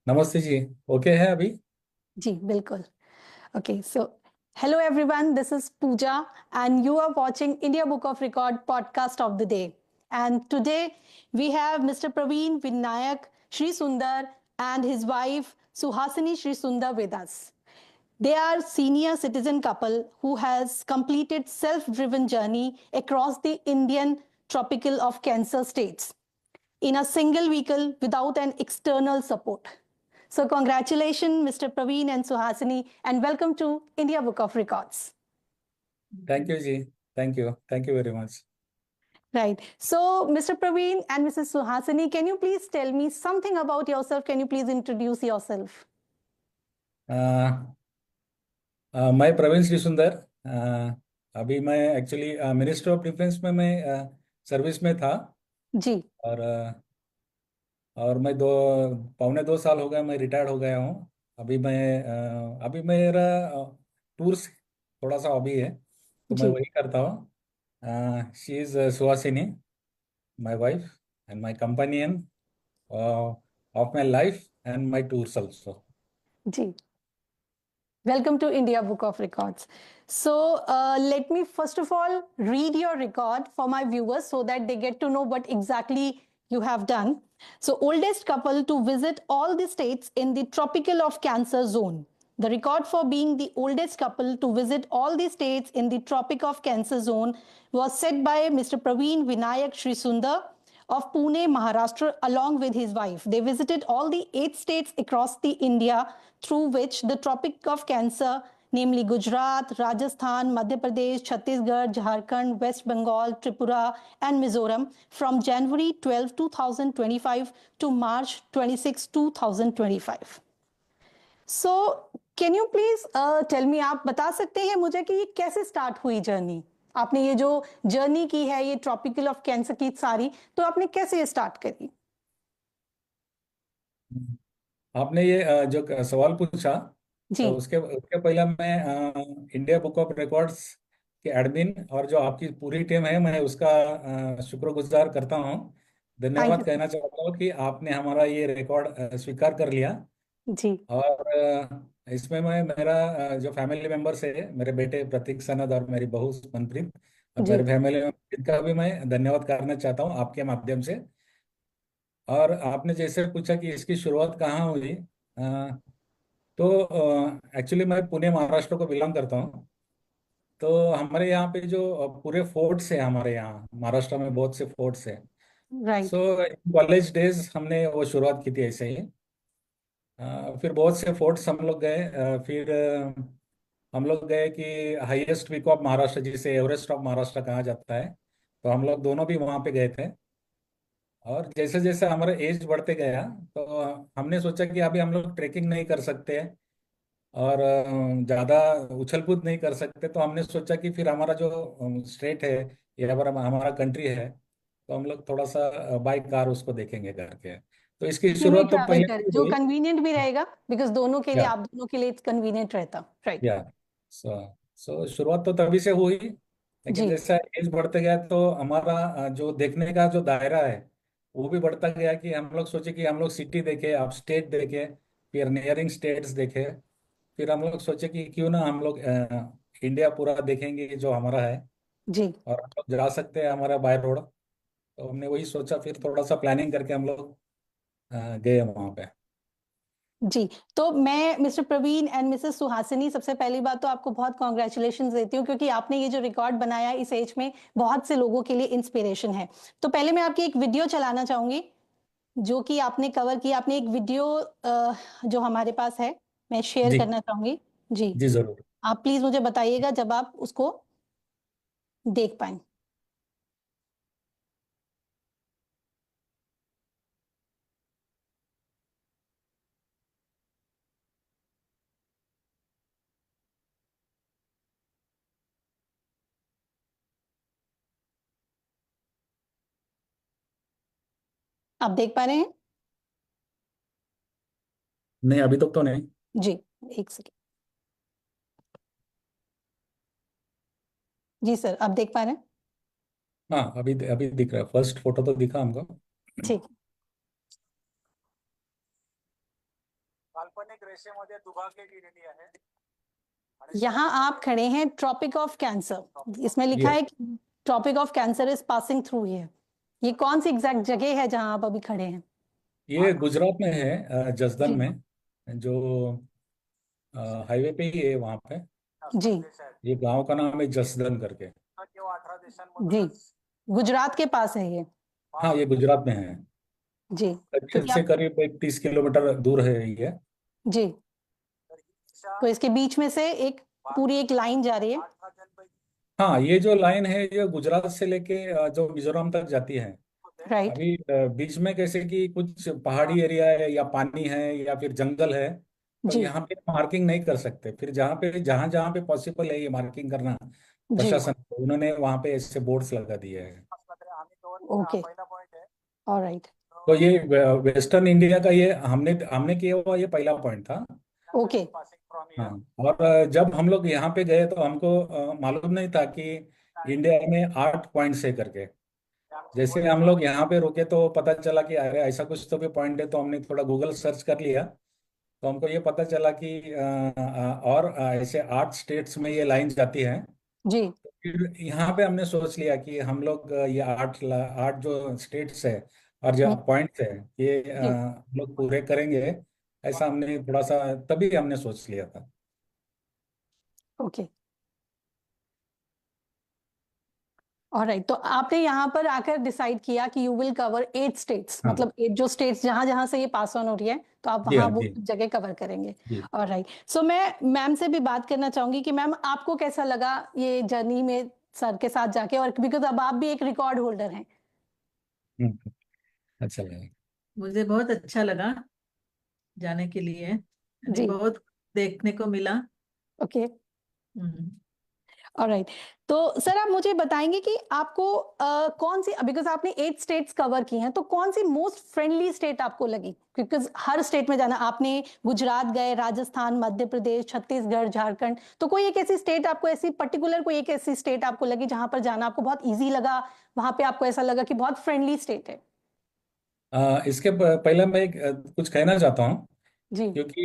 नमस्ते जी। ओके है अभी। जी बिल्कुल। Okay, so hello everyone, this is Pooja and you are watching India Book of Record podcast of the day. And today we have Mr. Praveen Vinayak Shri Sundar and his wife Suhasini Shri Sundar with us. They are senior citizen couple who has completed self-driven journey across the Indian tropical of Cancer states in a single vehicle without an external support. So congratulations, Mr. Praveen and Suhasini, and welcome to India Book of Records. Thank you जी। Thank you very much. Right. So, Mr. Praveen and Mrs. Suhasini, can you please tell me something about yourself? Can you please introduce yourself? मैं प्रवीण श्री सुंदर। अभी मैं actually ministry of defence में मैं service में था। जी। और और मैं 2 पौने 2 साल हो गए, मैं रिटायर्ड हो गया हूँ। अभी मेरा टूर्स थोड़ा सा हॉबी है, तो मैं जी। वही करता हूँ। She is Suhasini, my wife and my companion of my life and my tours also. जी। Welcome to India Book of Records. So, let me first of all read your record for my viewers so that they get to know what exactly you have done. So, oldest couple to visit all the states in the tropical of Cancer zone. The record for being the oldest couple to visit all the states in the Tropic of Cancer zone was set by Mr. Praveen Vinayak Shri Sundar of Pune, Maharashtra, along with his wife. They visited all the 8 states across the India through which the Tropic of Cancer, namely Gujarat, Rajasthan, Madhya Pradesh, Chhattisgarh, Jharkhand, West Bengal, Tripura, and Mizoram from January 12, 2025 to March 26, 2025. So, can you please tell me, आप बता सकते हैं मुझे कि ये कैसे start हुई journey? आपने ये जो जर्नी की है ये ट्रॉपिकल ऑफ कैंसर की सारी, तो आपने कैसे ये स्टार्ट करी? आपने ये जो सवाल पूछा, जी। तो उसके उसके पहले मैं इंडिया बुक ऑफ रिकॉर्ड्स के एडमिन और जो आपकी पूरी टीम है, मैं उसका शुक्रगुजार करता हूँ। थैंक धन्यवाद यू कहना चाहता हूँ कि आपने हमारा ये रिकॉर्ड स्वीकार कर लिया। जी। और इसमें मैं मेरा जो फैमिली मेंबर्स है, मेरे बेटे प्रतीक सनद और मेरी बहू मनप्रीत और जी। मेरे फैमिली मेंबर का भी मैं धन्यवाद करना चाहता हूँ आपके माध्यम से। और आपने जैसे पूछा कि इसकी शुरुआत कहाँ हुई, तो एक्चुअली मैं पुणे महाराष्ट्र को बिलोंग करता हूँ। तो हमारे यहाँ पे जो पूरे फोर्ट्स है, हमारे यहाँ महाराष्ट्र में बहुत से फोर्ट्स है। राइट। सो कॉलेज डेज हमने वो शुरुआत की थी ऐसे ही। फिर बहुत से फोर्ट्स हम लोग गए। फिर हम लोग गए कि हाईएस्ट पीक ऑफ महाराष्ट्र, जिसे एवरेस्ट ऑफ महाराष्ट्र कहा जाता है, तो हम लोग दोनों भी वहाँ पे गए थे। और जैसे जैसे हमारा एज बढ़ते गया, तो हमने सोचा कि अभी हम लोग ट्रेकिंग नहीं कर सकते और ज़्यादा उछल कूद नहीं कर सकते। तो हमने सोचा कि फिर हमारा जो स्टेट है या हमारा कंट्री है, तो हम लोग थोड़ा सा बाई कार उसको देखेंगे करके। तो इसकी कि में शुरुआत तो ट्रैवल पहले कर से जो हुई। कन्वीनियंट भी रहेगा बिकॉज दोनों के लिए या आप दोनों के लिए कन्वीनियंट रहता। राइट। या सो सो शुरुआत तो तभी से हुई। लेकिन जी। जैसा एज बढ़ते गया, तो हमारा जो देखने का जो दायरा है वो भी बढ़ता गया। कि हम लोग सोचे कि हम लोग सिटी देखे, अब स्टेट देखे, फिर नियरिंग स्टेट्स देखे। फिर हम लोग सोचे कि क्यों ना हम लोग इंडिया पूरा देखेंगे जो हमारा है, जी। और हम लोग जा सकते हैं हमारा बाय रोड। तो हमने वही सोचा, फिर थोड़ा सा प्लानिंग करके हम लोग गए वहाँ पे। जी। तो मैं mister Praveen and missus Suhasini, सबसे पहली बात तो आपको बहुत कॉन्ग्रेचुलेशन देती हूँ क्योंकि आपने ये जो रिकॉर्ड बनाया इस एज में बहुत से लोगों के लिए इंस्पिरेशन है। तो पहले मैं आपकी एक वीडियो चलाना चाहूंगी जो कि आपने कवर किया। आपने एक वीडियो जो हमारे पास है मैं शेयर जी करना चाहूंगी। जी। जी जरूर। आप प्लीज मुझे बताइएगा जब आप उसको देख पाए। आप देख पा रहे हैं? नहीं, अभी तक तो नहीं। जी। एक सेकेंड। जी सर, आप देख पा रहे हैं? हाँ, अभी अभी दिख रहा है, फर्स्ट फोटो तो दिखा हमको। ठीक। काल्पनिक रेषेमध्ये दुभागे गेलेली आहे यहाँ आप खड़े हैं ट्रॉपिक ऑफ कैंसर, इसमें लिखा ये है कि Tropic of Cancer is passing through here. ये कौन सी एग्जैक्ट जगह है जहां आप अभी खड़े हैं? ये गुजरात में है, जसदन जी में, जो हाईवे पे ही है वहाँ पे। जी ये गांव का नाम है जसदन करके। जी, गुजरात के पास है ये। हाँ, ये गुजरात में है। जी, कच्छ क्योंकि से आप करीब 30 किलोमीटर दूर है ये। जी, तो इसके बीच में से एक पूरी एक लाइन जा रही है। हाँ, ये जो लाइन है ये गुजरात से लेके जो मिजोरम तक जाती है। राइट। अभी बीच में कैसे कि कुछ पहाड़ी एरिया है या पानी है या फिर जंगल है, तो जी यहाँ पे मार्किंग नहीं कर सकते। फिर जहाँ जहाँ पे पॉसिबल है ये मार्किंग करना, जी, प्रशासन उन्होंने वहाँ पे ऐसे बोर्ड्स लगा दिए हैं। ओके, ऑलराइट, तो ये वेस्टर्न इंडिया का ये हमने हमने किया हुआ ये पहला पॉइंट था। ओके, हाँ, और जब हम लोग यहाँ पे गए तो हमको मालूम नहीं था कि इंडिया में 8 पॉइंट्स है करके। जैसे हम लोग यहाँ पे रुके तो पता चला कि अरे ऐसा कुछ तो भी पॉइंट है, तो हमने थोड़ा गूगल सर्च कर लिया। तो हमको ये पता चला कि और ऐसे 8 स्टेट्स में ये लाइन जाती है। जी फिर यहाँ पे हमने सोच लिया कि हम लोग ये 8 जो स्टेट्स है और जो हम्म, पॉइंट्स है ये जी हम लोग पूरे करेंगे। ऐसा हमने थोड़ा सा तभी हमने सोच लिया था। Okay, alright. तो आपने यहाँ पर आकर डिसाइड किया कि यू विल कवर 8 स्टेट्स, हाँ मतलब 8 जो स्टेट्स जहां जहां से ये पास ऑन हो रही है, तो आप जी, वहां हाँ वो जी जगह कवर करेंगे। जी। ऑलराइट, सो मैं मैम से भी बात करना चाहूंगी कि मैम आपको कैसा लगा ये जर्नी में सर के साथ जाके, और बिकॉज अब आप भी एक रिकॉर्ड होल्डर हैं। हम्म, अच्छा लगा। मुझे बहुत अच्छा लगा जाने के लिए, यानी जी बहुत देखने को मिला। ओके, हम्म। ऑलराइट। तो सर आप मुझे बताएंगे कि आपको कौन सी, बिकॉज आपने 8 स्टेट्स कवर की हैं, तो कौन सी मोस्ट फ्रेंडली स्टेट आपको लगी? बिकॉज हर स्टेट में जाना, आपने गुजरात गए, राजस्थान, मध्य प्रदेश, छत्तीसगढ़, झारखंड, तो कोई एक ऐसी स्टेट आपको, ऐसी पर्टिकुलर कोई एक ऐसी स्टेट आपको लगी जहां पर जाना आपको बहुत ईजी लगा, वहां पे आपको ऐसा लगा कि बहुत फ्रेंडली स्टेट है? इसके पहले मैं कुछ कहना चाहता हूँ। जी क्योंकि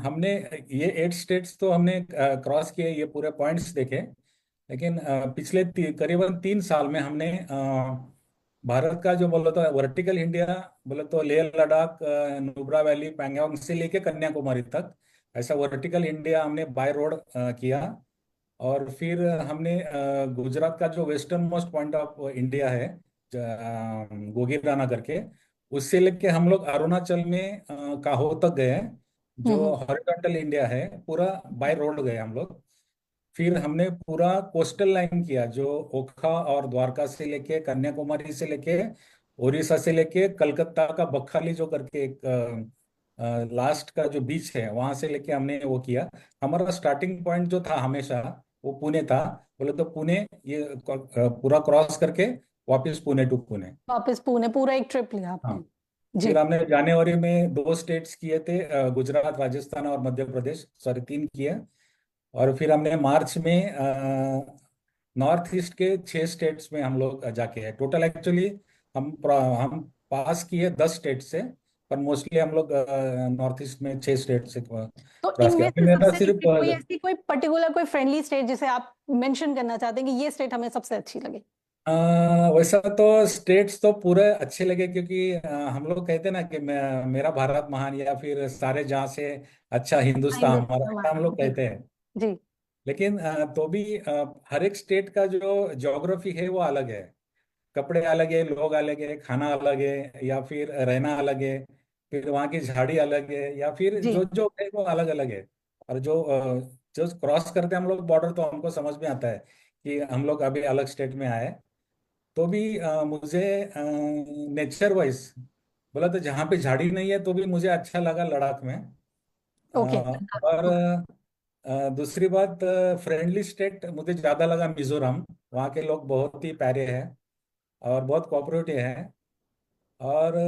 हमने ये 8 स्टेट्स तो हमने क्रॉस किए, ये पूरे पॉइंट्स देखे। लेकिन पिछले करीबन 3 साल में हमने भारत का जो बोलो तो वर्टिकल इंडिया, बोले तो लेह लद्दाख, नुब्रा वैली, पैंगोंग से लेके कन्याकुमारी तक, ऐसा वर्टिकल इंडिया हमने बाय रोड किया। और फिर हमने गुजरात का जो western most point of India है, गोगीराना करके, उससे लेके हम लोग अरुणाचल में काहो तक गए हैं, जो हम्म, हॉरिजॉन्टल इंडिया है, पूरा बाय रोड गए हम लोग। फिर हमने पूरा कोस्टल लाइन किया, जो ओखा और द्वारका से लेके कन्याकुमारी से लेके उड़ीसा से लेके कलकत्ता का बकहाली जो करके एक लास्ट का जो बीच है वहां से लेके हमने वो किया। हमारा स्टार्टिंग पॉइंट जो था हमेशा वो पुणे था। बोले तो पुणे ये पूरा क्रॉस करके वापस पुणे टू पुणे। वापस पुणे, पूरा एक ट्रिप लिया हाँ, आपने? जी फिर हमने जनवरी में 2 स्टेट्स किए थे, गुजरात, राजस्थान और मध्य प्रदेश, सॉरी 3 किए। और फिर हमने मार्च में नॉर्थ ईस्ट के 6 स्टेट्स में हम लोग जाके हैं टोटल। एक्चुअली हम पास किए 10 स्टेट से, पर मोस्टली हम लोग नॉर्थ ईस्ट में 6 स्टेट से तो क्रॉस किया। इनमें अभी से मेरा सबसे सिर्फ कोई ऐसी कोई पर्टिकुलर कोई फ्रेंडली स्टेट जिसे आप मेंशन करना चाहते हैं कि ये स्टेट हमें सबसे अच्छी लगी? वैसा तो स्टेट्स तो पूरे अच्छे लगे, क्योंकि हम लोग कहते हैं ना कि मेरा भारत महान, या फिर सारे जहाँ से अच्छा हिंदुस्तान हमारा, हिंदुस्तान ऐसा हम हमारा, लोग जी कहते हैं। जी लेकिन तो भी हर एक स्टेट का जो ज्योग्राफी है वो अलग है। कपड़े अलग है, लोग अलग है, खाना अलग है, या फिर रहना अलग है, फिर वहाँ की झाड़ी अलग है, या फिर जी जो जो है वो अलग अलग है। और जो क्रॉस करते हैं हम लोग बॉर्डर, तो हमको समझ में आता है कि हम लोग अभी अलग स्टेट में आए। तो भी मुझे नेचर वाइज बोला तो जहाँ पे झाड़ी नहीं है तो भी मुझे अच्छा लगा लद्दाख में। ओके, और दूसरी बात, फ्रेंडली स्टेट मुझे ज़्यादा लगा मिजोरम। वहाँ के लोग बहुत ही प्यारे हैं और बहुत कोऑपरेटिव हैं। और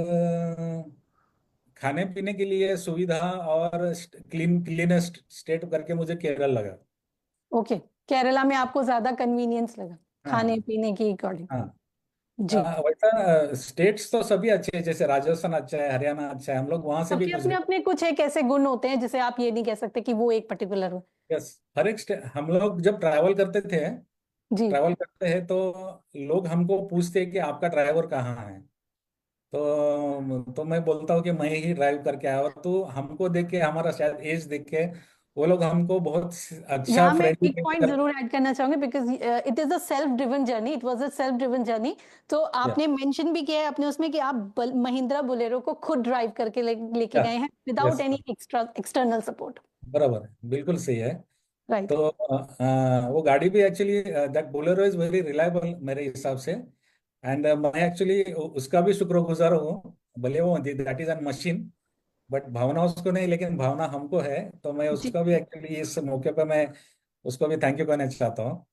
खाने पीने के लिए सुविधा और क्लीनेस्ट स्टेट करके मुझे केरल लगा। ओके, केरला में आपको ज्यादा कन्वीनियंस लगा खाने हाँ पीने की अकॉर्डिंग? हाँ। जी। वैसा स्टेट्स तो सभी अच्छे हैं, जैसे राजस्थान अच्छा है, हरियाणा अच्छा है, हम लोग वहां से भी सबके कुछ अपने अपने कुछ एक ऐसे गुण होते हैं जिसे आप ये नहीं कह सकते कि वो एक पर्टिकुलर हो। यस, हर एक हम लोग जब ट्रैवल करते थे, जी। ट्रैवल करते हैं तो लोग हमको पूछते हैं कि आपका ड्राइवर कहाँ है। तो मैं बोलता हूँ कि मैं ही ड्राइव करके आया हूँ, तो हमको देख के, हमारा शायद एज देख के वो लोग हमको बहुत अच्छा यहाँ मैं फ्रेंडली एक पॉइंट करते। जरूर ऐड करना चाहूंगी, because it is a self driven journey, it was a self driven journey. तो या आपने मेंशन भी किया है अपने उसमें कि आप महिंद्रा बोलेरो को खुद ड्राइव करके लेके या गए हैं without yes, any extra external support. बराबर है, बिल्कुल सही है। राइट। तो वो गाड़ी भी actually, that Bolero is very reliable मेरे हिसाब से। एंड मैं एक्चुअली उसका भी शुक्रगुजार हूँ, भले वो that is an machine, but भावना उसको नहीं, लेकिन भावना हमको है। तो मैं जी। उसका भी एक्चुअली इस मौके पे मैं उसको भी थैंक यू कहना चाहता हूँ।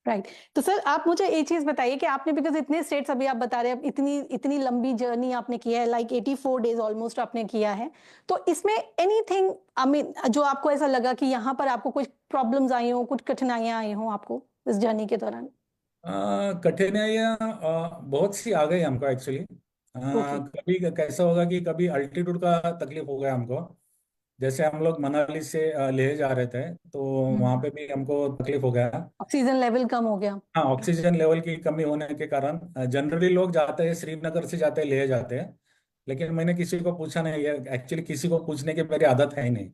राइट। तो सर आप मुझे एक चीज बताइए कि आपने, बिकॉज इतने स्टेट्स अभी आप बता रहे हैं, इतनी इतनी लंबी जर्नी आपने किया है, लाइक 84 डेज ऑलमोस्ट आपने किया है। तो इसमें एनीथिंग आई मीन जो आपको ऐसा लगा कि यहाँ पर आपको कुछ प्रॉब्लम्स आई हो, कुछ कठिनाइयां आई हो आपको इस जर्नी के दौरान? कठिनाइयाँ बहुत सी आ गई हमको एक्चुअली। ओके। कभी कैसा होगा कि कभी अल्टीट्यूड का तकलीफ हो गया हमको। जैसे हम लोग मनाली से लेह जा रहे थे, तो वहाँ पे भी हमको तकलीफ हो गया। ऑक्सीजन लेवल कम हो गया। हाँ, ऑक्सीजन लेवल की कमी होने के कारण जनरली लोग जाते हैं, श्रीनगर से जाते हैं, लेह जाते हैं। लेकिन मैंने किसी को पूछा नहीं, एक्चुअली किसी को पूछने की मेरी आदत है ही नहीं।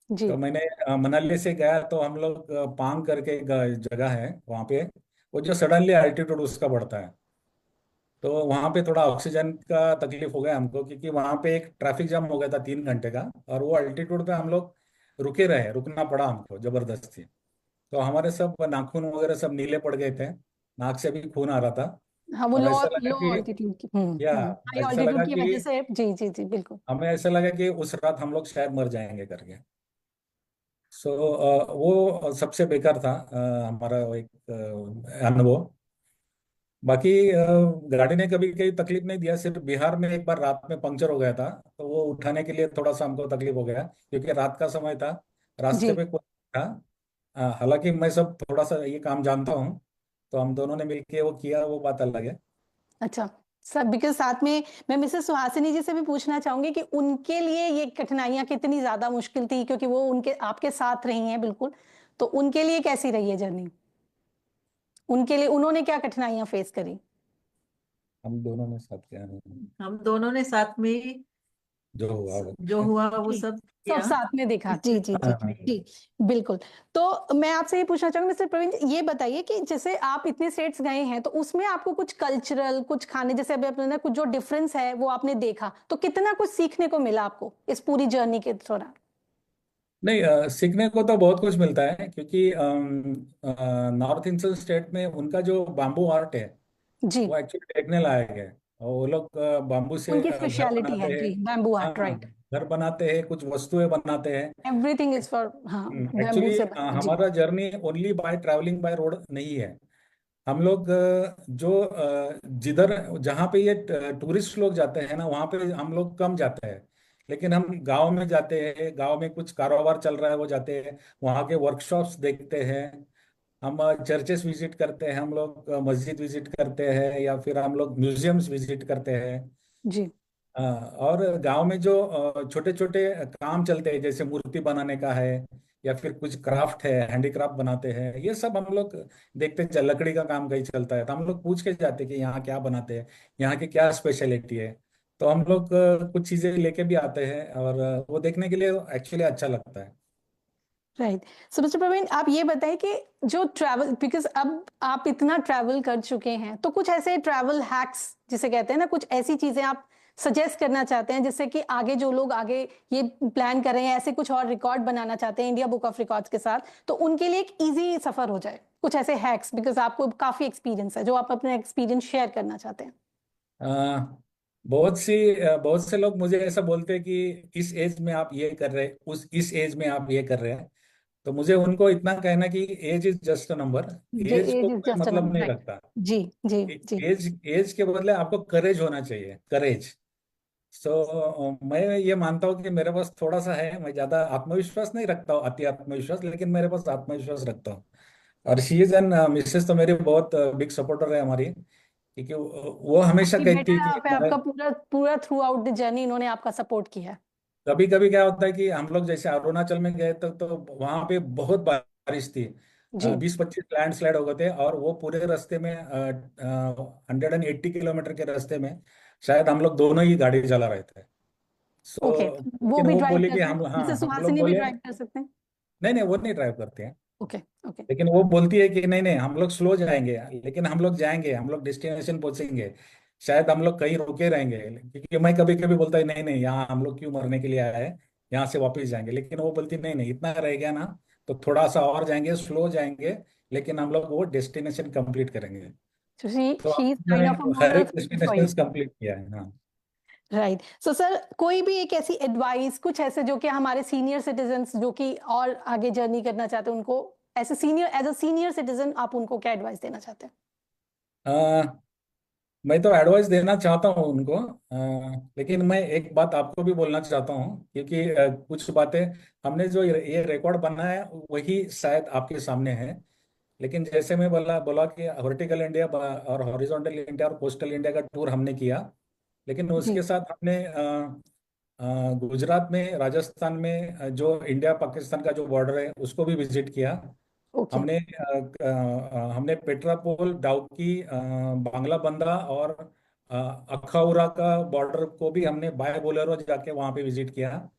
जी। तो मैंने मनाली से गया, तो हम लोग पांग करके एक जगह है वहाँ पे, वो जो सडनली एल्टीट्यूड उसका बढ़ता है। तो वहाँ पे थोड़ा ऑक्सीजन का तकलीफ हो गया हमको, क्योंकि वहाँ पे एक ट्रैफिक जाम हो गया था 3 घंटे का, और वो अल्टीट्यूड पे हम लोग रुके रहे, रुकना पड़ा हमको जबरदस्ती। तो हमारे सब नाखून वगैरह सब नीले पड़ गए थे, नाक से भी खून आ रहा था। हाँ, वो और लो ऐसा लगा लो कि, ऑल्टीट्यूड की, या हाई ऐसा लगा ऑल्टीट्यूड की कि वजह से। जी जी जी बिल्कुल। हमें ऐसा लगा कि उस रात हम लोग शायद मर जाएंगे करके। सो वो सबसे बेकार था हमारा वो एक अनुभव। बाकी गाड़ी ने कभी कोई तकलीफ नहीं दिया, सिर्फ बिहार में एक बार रात में पंक्चर हो गया था, तो वो उठाने के लिए थोड़ा सा हमको तकलीफ हो गया, क्योंकि रात का समय था, रास्ते जी। पे कोई नहीं था। हालांकि मैं सब थोड़ा सा ये काम जानता हूँ, तो हम दोनों ने मिलके वो किया, वो बात अलग है। अच्छा। सब बिकॉज साथ में मैं मिसेस सुहासिनी जी से भी पूछना चाहूंगी कि उनके लिए ये कठिनाइयां कितनी ज्यादा मुश्किल थी, क्योंकि वो उनके आपके साथ रही हैं बिल्कुल। तो उनके लिए कैसी रही है जर्नी? उनके लिए उन्होंने क्या कठिनाइयां फेस करी? हम दोनों ने साथ किया, हम दोनों ने साथ में ही जो हुआ वो जो किया। हुआ वो ठीक। सब सब किया। साथ में देखा। जी जी जी। हाँ, जी। बिल्कुल। तो मैं आपसे ये पूछना चाहूंगी मिस्टर प्रवीण जी, ये बताइए कि जैसे आप इतने स्टेट्स गए हैं, तो उसमें आपको कुछ कल्चरल, कुछ खाने, जैसे अभी आपने कुछ जो डिफरेंस है वो आपने देखा, तो कितना कुछ सीखने को मिला आपको इस पूरी जर्नी के दौरान? नहीं, सीखने को तो बहुत कुछ मिलता है, क्योंकि नॉर्थ ईस्टर्न स्टेट में उनका जो बाम्बू आर्ट है, जी। वो एक्चुअली देखने लायक है। और वो लोग बाम्बू से उनकी घर स्पेशलिटी बनाते है हैं। जी, बैम्बू हाँ, आर्ट, राइट। घर बनाते हैं, कुछ वस्तुएं बनाते हैं। एवरीथिंग इज फॉर, हाँ, बैम्बू एक्चुअली से बना जी। हमारा journey only by travelling by road नहीं है। हम लोग जो जिधर जहाँ पे ये टूरिस्ट लोग जाते हैं ना, वहाँ पे हम लोग कम जाते हैं। लेकिन हम गांव में जाते हैं, गांव में कुछ कारोबार चल रहा है वो जाते हैं, वहाँ के वर्कशॉप्स देखते हैं। हम चर्चेस विजिट करते हैं, हम लोग मस्जिद विजिट करते हैं, या फिर हम लोग म्यूजियम्स विजिट करते हैं। जी। और गांव में जो छोटे छोटे काम चलते हैं, जैसे मूर्ति बनाने का है, या फिर कुछ क्राफ्ट है, हैंडीक्राफ्ट बनाते हैं, ये सब हम लोग देखते हैं। लकड़ी का काम कहीं चलता है, तो हम लोग पूछ के जाते हैं कि यहाँ क्या बनाते हैं, यहाँ की क्या स्पेशलिटी है। तो हम लोग कुछ चीजें लेके भी आते हैं, और वो देखने के लिए एक्चुअली अच्छा लगता है। राइट। सो मिस्टर प्रवीण, आप ये बताएं कि जो ट्रैवल, बिकॉज अब आप इतना ट्रैवल कर चुके हैं, तो कुछ ऐसे ट्रैवल हैक्स जिसे कहते हैं ना, कुछ ऐसी चीजें आप सजेस्ट करना चाहते हैं जिससे कि आगे जो लोग आगे ये प्लान कर रहे हैं, ऐसे कुछ और रिकॉर्ड बनाना चाहते हैं इंडिया बुक ऑफ रिकॉर्ड्स के साथ, तो उनके लिए एक इजी सफर हो जाए, कुछ ऐसे हैक्स, बिकॉज आपको काफी एक्सपीरियंस है, जो आप अपना एक्सपीरियंस शेयर करना चाहते हैं? बहुत से लोग मुझे ऐसा बोलते हैं कि इस एज में आप ये कर रहे हैं, उस इस एज में आप ये कर रहे हैं। तो मुझे उनको इतना कहना कि age is just a number. Age को एज इज कोई जस्ट अ मतलब नंबर, नहीं राइट। रखता। जी जी जी। एज एज के बदले आपको करेज होना चाहिए, करेज। मैं ये मानता हूँ कि मेरे पास थोड़ा सा है, मैं ज्यादा आत्मविश्वास नहीं रखता हूँ, अति आत्मविश्वास, लेकिन मेरे पास आत्मविश्वास रखता हूँ। और शी इज एन मिसेस तो मेरी बहुत बिग सपोर्टर है हमारी, क्योंकि वो हमेशा आपकी कहती बेटा है यहाँ पे कि आपका पूरा पूरा थ्रू आउट द जर्नी इन्होंने आपका सपोर्ट किया है। कभी कभी क्या होता है कि हम लोग जैसे अरुणाचल में गए तो वहां पे बहुत बारिश थी। जी 20-25 लैंडस्लाइड हो गए थे, और वो पूरे रास्ते में 180 किलोमीटर के रास्ते में शायद हम लोग दोनों ही गाड़ी चला रहे थे। ओके, सो वो लेकिन भी वो ड्राइव बोली कि करते हैं हम, हाँ, जैसे हम लोग सुहासिनी भी बोले ड्राइव कर सकते हैं। नहीं नहीं, वो नहीं ड्राइव करते हैं। Okay okay. लेकिन वो बोलती है कि नहीं नहीं, हम लोग स्लो जाएंगे, लेकिन हम लोग जाएंगे, हम लोग डेस्टिनेशन पहुंचेंगे। शायद हम लोग कहीं रुके रहेंगे, क्योंकि मैं कभी कभी बोलता है नहीं नहीं, यहाँ हम लोग क्यों मरने के लिए आए हैं, यहाँ से वापस जाएंगे। लेकिन वो बोलती नहीं नहीं, इतना रह गया ना, तो थोड़ा सा और जाएंगे, स्लो जाएंगे, लेकिन हम लोग वो डेस्टिनेशन कंप्लीट करेंगे। So तो she is जो kind है of a हर moral एक support for destination you. Complete किया है। हाँ। राइट। सो सर, कोई भी एक ऐसी एडवाइस कुछ ऐसे जो कि हमारे सीनियर सिटीजन्स जो कि और आगे जर्नी करना चाहते हैं उनको ऐसे senior as a senior citizen आप उनको क्या एडवाइस देना चाहते हैं? मैं तो एडवाइस देना चाहता हूँ उनको, लेकिन मैं एक बात आपको भी बोलना चाहता हूँ, क्योंकि कुछ बातें हमने जो ये रिकॉर्ड बना है वही शायद आपके सामने है। लेकिन जैसे मैं बोला बोला कि वर्टिकल इंडिया और हॉरिजॉन्टल इंडिया और कोस्टल इंडिया का टूर हमने किया, लेकिन जी उसके साथ हमने गुजरात में, राजस्थान में जो इंडिया पाकिस्तान का जो बॉर्डर है उसको भी विजिट किया। ओके हमने पेट्रापोल, डाउकी, बांग्ला बंदा और अखाउरा का बॉर्डर को भी हमने बाय बोलेरो जाके वहाँ पे विजिट किया।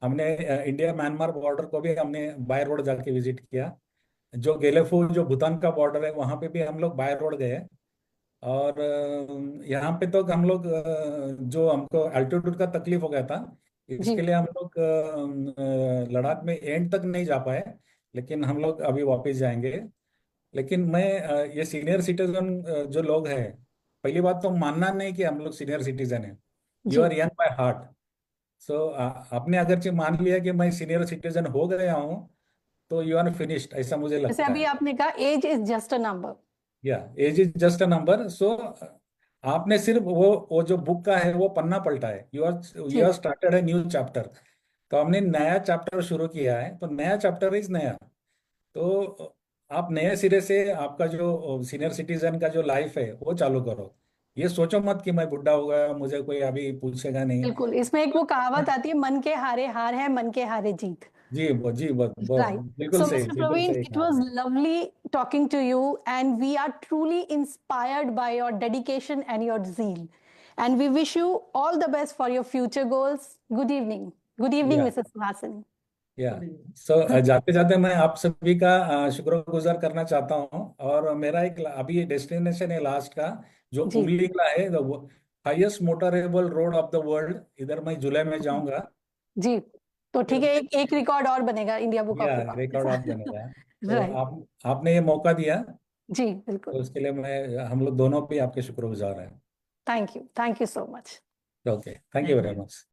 हमने इंडिया म्यांमार बॉर्डर को भी हमने बाय रोड जाके विजिट किया। जो गेलेफू, जो भूटान का बॉर्डर है, वहाँ पे भी हम लोग बाय रोड गए। और यहाँ पे तो हम लोग जो हमको अल्टीट्यूड का तकलीफ हो गया था, जी। इसके लिए हम लोग लद्दाख में एंड तक नहीं जा पाए, लेकिन हम लोग अभी वापस जाएंगे। लेकिन मैं ये सीनियर सिटीजन जो लोग हैं, पहली बात तो मानना नहीं कि हम लोग सीनियर सिटीजन हैं। You ji are young by heart. So आपने अगरचे मान लिया कि मैं सीनियर सिटीजन हो गया हूँ, तो यू आर फिनिश्ड, ऐसा मुझे जैसे लगता अभी है। आपने कहा age is just a number. या age is just a number. So आपने सिर्फ वो जो बुक का है वो पन्ना पलटा है। यू जी आर स्टार्टेड है न्यू चैप्टर। तो हमने नया चैप्टर शुरू किया है, तो नया चैप्टर इज नया। तो आप नए सिरे से आपका जो सीनियर सिटीजन का जो लाइफ है वो चालू करो। ये सोचो मत कि मैं बुढ़ा हो गया, मुझे कोई अभी पूछेगा नहीं। बिल्कुल, इसमें एक वो कहावत आती है, मन के हारे हार है, मन के हारे जीत। जी, Right. बिल्कुल So, सही, Mr. बिल्कुल Praveen, सही it कहा was आपने। lovely talking to you, and we are truly inspired by your dedication and your zeal. And we wish you all the best for your future goals. Good evening. Good evening, या Mrs. Suhasini. या सो जाते जाते मैं आप सभी का शुक्रगुजार करना चाहता हूँ। और मेरा एक अभी डेस्टिनेशन है लास्ट का, जो जी उमलिंगला है, highest motorable road of the world. इधर मैं जुलाई में जाऊंगा। जी। तो ठीक तो है, एक रिकॉर्ड और बनेगा इंडिया बुक या ऑफ रिकॉर्ड के रिकॉर्ड ऑफ साथ। बनेगा। तो राइट। आपने ये मौका दिया, जी तो बिल्कुल। उसके लिए मैं, हम लोग दोनों भी आपके शुक्रगुजार हैं। Thank you so much. Okay, thank you very much.